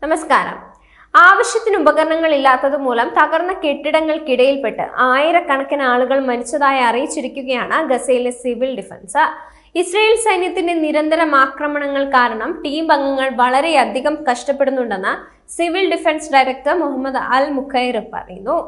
നമസ്കാരം. ആവശ്യത്തിന് ഉപകരണങ്ങളില്ലാത്തത് മൂലം തകർന്ന കെട്ടിടങ്ങൾക്കിടയിൽപ്പെട്ട് ആയിരക്കണക്കിന് ആളുകൾ മരിച്ചതായി അറിയിച്ചിരിക്കുകയാണ് ഗസയിലെ സിവിൽ ഡിഫൻസ്. ഇസ്രയേൽ സൈന്യത്തിന്റെ നിരന്തരം ആക്രമണങ്ങൾ കാരണം ടീം അംഗങ്ങൾ വളരെയധികം കഷ്ടപ്പെടുന്നുണ്ടെന്ന് സിവിൽ ഡിഫൻസ് ഡയറക്ടർ മുഹമ്മദ് അൽ മുഖൈർ പറയുന്നു.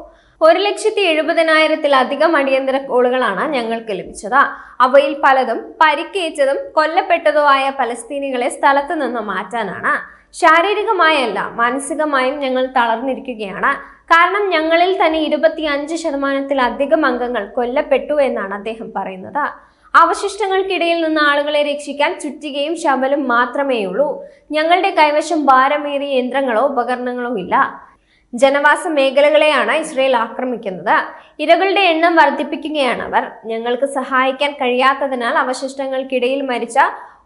1,70,000-ത്തിലധികം അടിയന്തര കോളുകളാണ് ഞങ്ങൾക്ക് ലഭിച്ചത്. അവയിൽ പലതും പരിക്കേറ്റതും കൊല്ലപ്പെട്ടതോ ആയ പലസ്തീനികളെ സ്ഥലത്ത് നിന്ന് മാറ്റാനാണ്. ശാരീരികമായല്ല, മാനസികമായും ഞങ്ങൾ തളർന്നിരിക്കുകയാണ്. കാരണം ഞങ്ങളിൽ തന്നെ 25%-ത്തിലധികം അംഗങ്ങൾ കൊല്ലപ്പെട്ടു എന്നാണ് അദ്ദേഹം പറയുന്നത്. അവശിഷ്ടങ്ങൾക്കിടയിൽ നിന്ന് ആളുകളെ രക്ഷിക്കാൻ ചുറ്റികയും ശവലും മാത്രമേയുള്ളൂ. ഞങ്ങളുടെ കൈവശം ഭാരമേറിയ യന്ത്രങ്ങളോ ഉപകരണങ്ങളോ ഇല്ല. ജനവാസ മേഖലകളെയാണ് ഇസ്രയേൽ ആക്രമിക്കുന്നത്. ഇരകളുടെ എണ്ണം വർദ്ധിപ്പിക്കുകയാണ് അവർ. ഞങ്ങൾക്ക് സഹായിക്കാൻ കഴിയാത്തതിനാൽ അവശിഷ്ടങ്ങൾക്കിടയിൽ മരിച്ച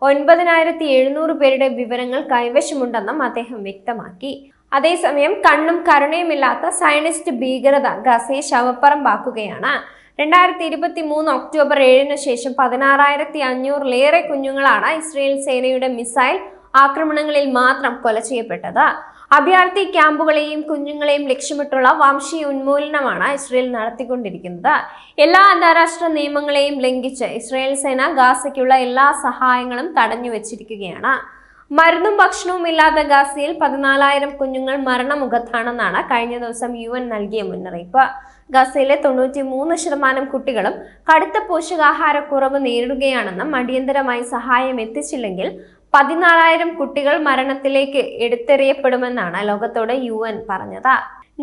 9,700 പേരുടെ വിവരങ്ങൾ കൈവശമുണ്ടെന്നും അദ്ദേഹം വ്യക്തമാക്കി. അതേസമയം കണ്ണും കരുണയുമില്ലാത്ത സയനിസ്റ്റ് ഭീകരത ഗസയെ ശവപ്പറമ്പാക്കുകയാണ്. 2023 ഒക്ടോബർ 7 ശേഷം 16,500-ലേറെ കുഞ്ഞുങ്ങളാണ് ഇസ്രയേൽ സേനയുടെ മിസൈൽ ആക്രമണങ്ങളിൽ മാത്രം കൊല ചെയ്യപ്പെട്ടത്. അഭയാർത്ഥി ക്യാമ്പുകളെയും കുഞ്ഞുങ്ങളെയും ലക്ഷ്യമിട്ടുള്ള വംശീയ ഉന്മൂലനമാണ് ഇസ്രയേൽ നടത്തിക്കൊണ്ടിരിക്കുന്നത്. എല്ലാ അന്താരാഷ്ട്ര നിയമങ്ങളെയും ലംഘിച്ച് ഇസ്രയേൽ സേന ഗാസയ്ക്കുള്ള എല്ലാ സഹായങ്ങളും തടഞ്ഞു വെച്ചിരിക്കുകയാണ്. മരുന്നും ഭക്ഷണവും ഇല്ലാത്ത ഗാസയിൽ 14,000 കുഞ്ഞുങ്ങൾ മരണമുഖത്താണെന്നാണ് കഴിഞ്ഞ ദിവസം UN നൽകിയ മുന്നറിയിപ്പ്. ഗസയിലെ 93% കുട്ടികളും കടുത്ത പോഷകാഹാരക്കുറവ് നേരിടുകയാണെന്നും അടിയന്തരമായി സഹായം എത്തിച്ചില്ലെങ്കിൽ 14,000 കുട്ടികൾ മരണത്തിലേക്ക് എടുത്തെറിയപ്പെടുമെന്നാണ് ലോകത്തോട് UN പറഞ്ഞത്.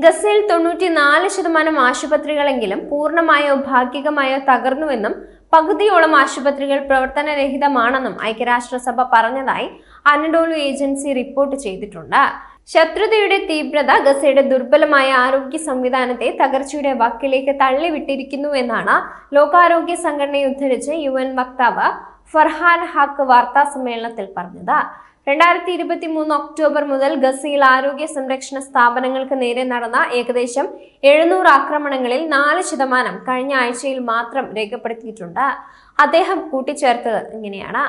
ഗസയിൽ 94% ആശുപത്രികളെങ്കിലും പൂർണ്ണമായോ ഭാഗികമായോ തകർന്നുവെന്നും പകുതിയോളം ആശുപത്രികൾ പ്രവർത്തനരഹിതമാണെന്നും ഐക്യരാഷ്ട്രസഭ പറഞ്ഞതായി അനഡോളു ഏജൻസി റിപ്പോർട്ട് ചെയ്തിട്ടുണ്ട്. ശത്രുതയുടെ തീവ്രത ഗസയുടെ ദുർബലമായ ആരോഗ്യ സംവിധാനത്തെ തകർച്ചയുടെ വക്കിലേക്ക് തള്ളിവിട്ടിരിക്കുന്നുവെന്നാണ് ലോകാരോഗ്യ സംഘടനയെ ഉദ്ധരിച്ച് UN വക്താവ് ഫർഹാൻ ഹക്ക് വാർത്താ സമ്മേളനത്തിൽ പറഞ്ഞത്. 2023 ഒക്ടോബർ മുതൽ ഗസയിൽ ആരോഗ്യ സംരക്ഷണ സ്ഥാപനങ്ങൾക്ക് നേരെ നടന്ന ഏകദേശം 700 ആക്രമണങ്ങളിൽ 4% കഴിഞ്ഞ ആഴ്ചയിൽ മാത്രം രേഖപ്പെടുത്തിയിട്ടുണ്ട്. അദ്ദേഹം കൂട്ടിച്ചേർത്തത് ഇങ്ങനെയാണ്: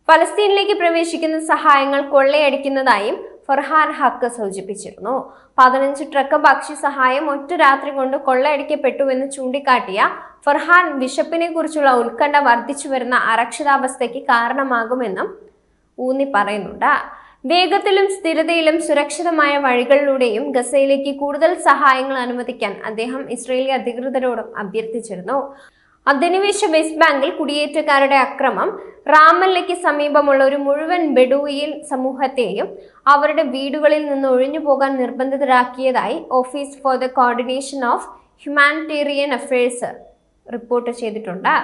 ഫലസ്തീനിലേക്ക് പ്രവേശിക്കുന്ന സഹായങ്ങൾ കൊള്ളയടിക്കുന്നതായും ഫർഹാൻ ഹക്ക് സൂചിപ്പിച്ചിരുന്നു. 15 ട്രക്ക് ഭക്ഷ്യസഹായം ഒറ്റ രാത്രി കൊണ്ട് കൊള്ളയടിക്കപ്പെട്ടുവെന്ന് ചൂണ്ടിക്കാട്ടിയ ഫർഹാൻ വിശപ്പിനെ കുറിച്ചുള്ള ഉത്കണ്ഠ വർദ്ധിച്ചു വരുന്ന അരക്ഷിതാവസ്ഥയ്ക്ക് കാരണമാകുമെന്നും ഊന്നി പറയുന്നുണ്ട്. വേഗത്തിലും സ്ഥിരതയിലും സുരക്ഷിതമായ വഴികളിലൂടെയും ഗസയിലേക്ക് കൂടുതൽ സഹായങ്ങൾ അനുവദിക്കാൻ അദ്ദേഹം ഇസ്രയേലി അധികൃതരോടും അഭ്യർത്ഥിച്ചിരുന്നു. അധിനിവേശ വെസ്റ്റ് ബാങ്കിൽ കുടിയേറ്റക്കാരുടെ അക്രമം റാമല്ലയ്ക്ക് സമീപമുള്ള ഒരു മുഴുവൻ ബെഡൂയിൻ സമൂഹത്തെയും അവരുടെ വീടുകളിൽ നിന്ന് ഒഴിഞ്ഞു പോകാൻ നിർബന്ധിതരാക്കിയതായി office for the coordination of humanitarian affairs report ചെയ്തിട്ടുണ്ട്.